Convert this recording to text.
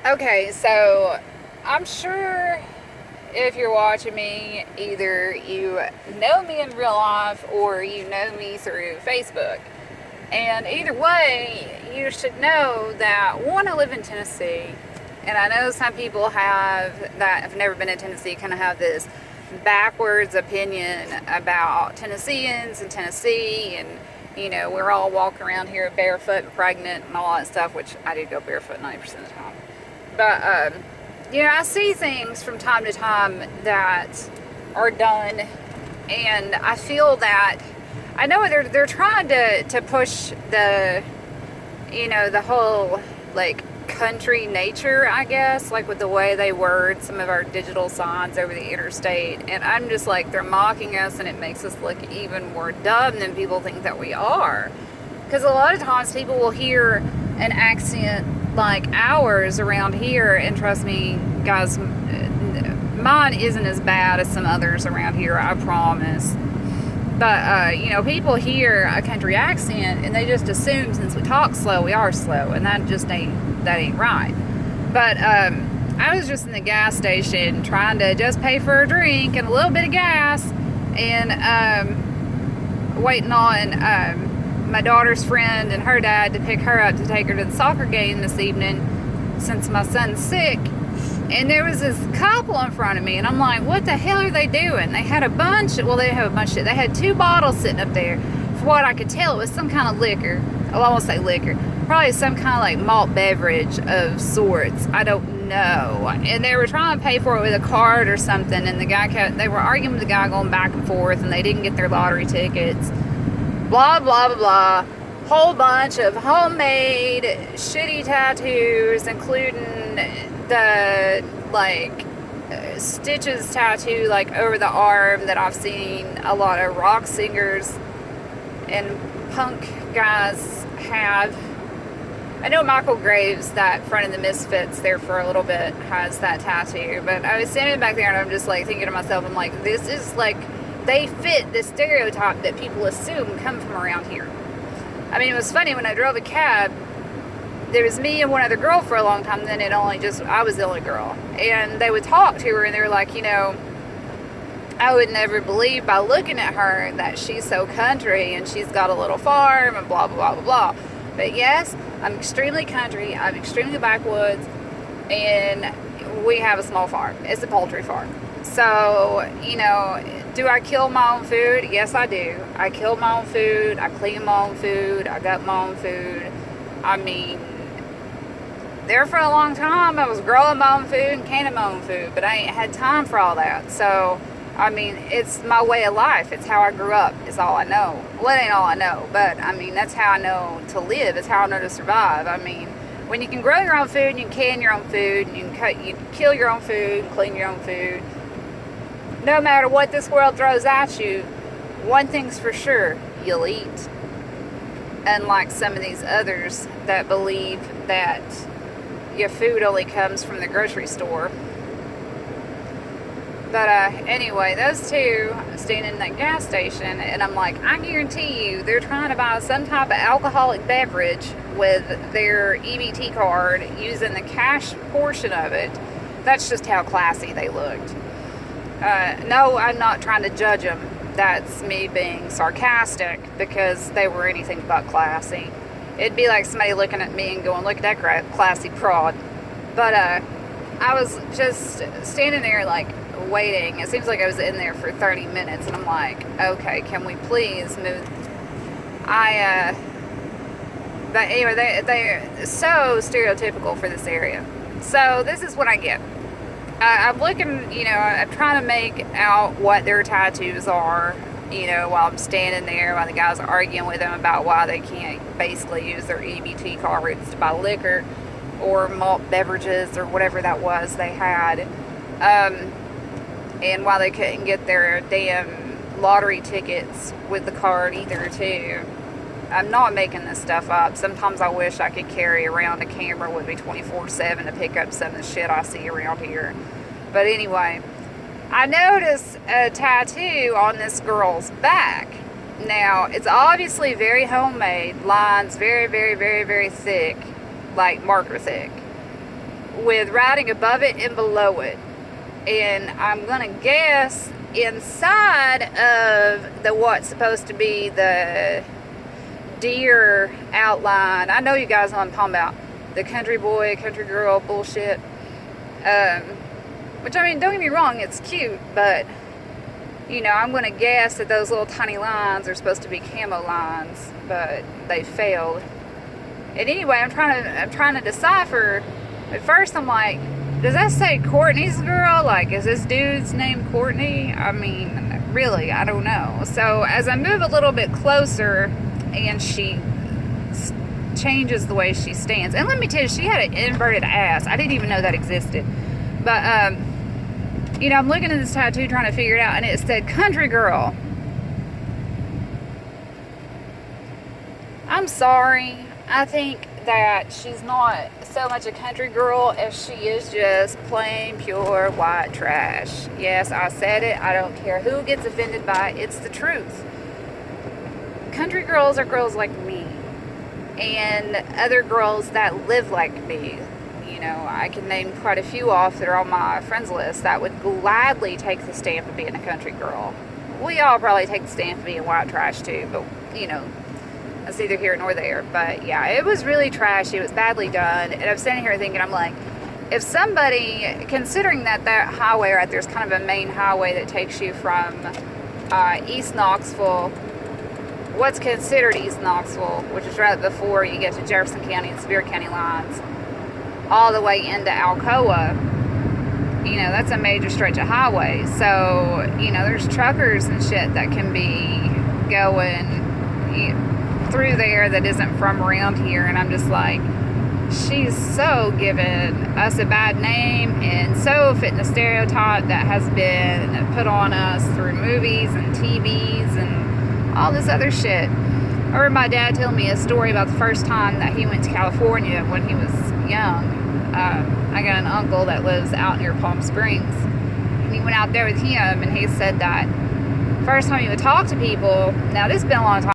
Okay, so I'm sure if you're watching me, either you know me in real life or you know me through Facebook. And either way, you should know that one, I live in Tennessee, and I know some people have never been in Tennessee kind of have this backwards opinion about Tennesseans and Tennessee, and we're all walking around here barefoot and pregnant and all that stuff, which I do go barefoot 90% of the time. But, I see things from time to time that are done, and I feel that I know they're trying to push the whole like country nature, I guess, like with the way they word some of our digital signs over the interstate, and I'm just like, they're mocking us, and it makes us look even more dumb than people think that we are. Because a lot of times people will hear an accent like ours around here, and trust me, guys, mine isn't as bad as some others around here, I promise. But people hear a country accent and they just assume since we talk slow, we are slow, and that ain't right. But I was just in the gas station trying to just pay for a drink and a little bit of gas, and waiting on my daughter's friend and her dad to pick her up to take her to the soccer game this evening since my son's sick. And there was this couple in front of me, and I'm like, what the hell are they doing? They had they had 2 bottles sitting up there. For what I could tell, it was some kind of liquor. Well, I won't say liquor. Probably some kind of like malt beverage of sorts. I don't know. And they were trying to pay for it with a card or something, and they were arguing with the guy going back and forth, and they didn't get their lottery tickets. Blah, blah, blah, blah. Whole bunch of homemade shitty tattoos, including the Stitches tattoo like over the arm that I've seen a lot of rock singers and punk guys have. I know Michael Graves, that front of the Misfits there for a little bit, has that tattoo, but I was standing back there and I'm just like thinking to myself, I'm like, this is like, they fit the stereotype that people assume come from around here. I mean, it was funny when I drove a cab. There was me and one other girl for a long time. Then I was the only girl. And they would talk to her, and they were like, I would never believe by looking at her that she's so country and she's got a little farm and blah, blah, blah, blah, blah. But yes, I'm extremely country. I'm extremely backwoods. And we have a small farm. It's a poultry farm. So, do I kill my own food? Yes, I do. I kill my own food. I clean my own food. I gut my own food. I mean, there for a long time, I was growing my own food and canning my own food, but I ain't had time for all that. So, I mean, it's my way of life. It's how I grew up. It's all I know. Well, it ain't all I know, but I mean, that's how I know to live. It's how I know to survive. I mean, when you can grow your own food and you can can your own food and you can kill your own food and clean your own food, no matter what this world throws at you, one thing's for sure, you'll eat. Unlike some of these others that believe that your food only comes from the grocery store. But anyway, those two standing in that gas station, and I'm like, I guarantee you they're trying to buy some type of alcoholic beverage with their EBT card using the cash portion of it. That's just how classy they looked. No, I'm not trying to judge them. That's me being sarcastic, because they were anything but classy. It'd be like somebody looking at me and going, look at that classy prod. But I was just standing there like waiting. It seems like I was in there for 30 minutes, and I'm like, okay, can we please move? But anyway, they're so stereotypical for this area. So this is what I get. I'm looking, I'm trying to make out what their tattoos are, while I'm standing there, while the guys are arguing with them about why they can't basically use their EBT cards to buy liquor or malt beverages or whatever that was they had, and why they couldn't get their damn lottery tickets with the card either, too. I'm not making this stuff up. Sometimes I wish I could carry around a camera with me 24/7 to pick up some of the shit I see around here. But anyway, I noticed a tattoo on this girl's back. Now, it's obviously very homemade. Lines very, very, very, very thick, like marker thick. with writing above it and below it. And I'm gonna guess inside of the what's supposed to be the deer outline. I know you guys know what I'm talking about. The country boy, country girl bullshit. Which, I mean, don't get me wrong, it's cute, but you know, I'm gonna guess that those little tiny lines are supposed to be camo lines, but they failed. And anyway, I'm trying to decipher. At first, I'm like, does that say Courtney's girl? Like, is this dude's name Courtney? I mean, really, I don't know. So as I move a little bit closer, and she changes the way she stands. And let me tell you, she had an inverted ass. I didn't even know that existed. But you know, I'm looking at this tattoo trying to figure it out, and it said country girl. I'm sorry. I think that she's not so much a country girl as she is just plain pure white trash. Yes, I said it. I don't care who gets offended by it. It's the truth. Country girls are girls like me and other girls that live like me. You know, I can name quite a few off that are on my friends list that would gladly take the stamp of being a country girl. We all probably take the stamp of being white trash too, but you know, that's neither here nor there. But yeah, it was really trashy. It was badly done. And I'm sitting here thinking, I'm like, if somebody, considering that highway right there's kind of a main highway that takes you from East Knoxville, what's considered East Knoxville, which is right before you get to Jefferson County and Sevier County lines, all the way into Alcoa, you know, that's a major stretch of highway. So, you know, there's truckers and shit that can be going through there that isn't from around here. And I'm just like, she's so giving us a bad name and so fitting the stereotype that has been put on us through movies and TVs and all this other shit. I remember my dad telling me a story about the first time that he went to California when he was young. I got an uncle that lives out near Palm Springs, and he went out there with him, and he said that first time he would talk to people, now this has been a long time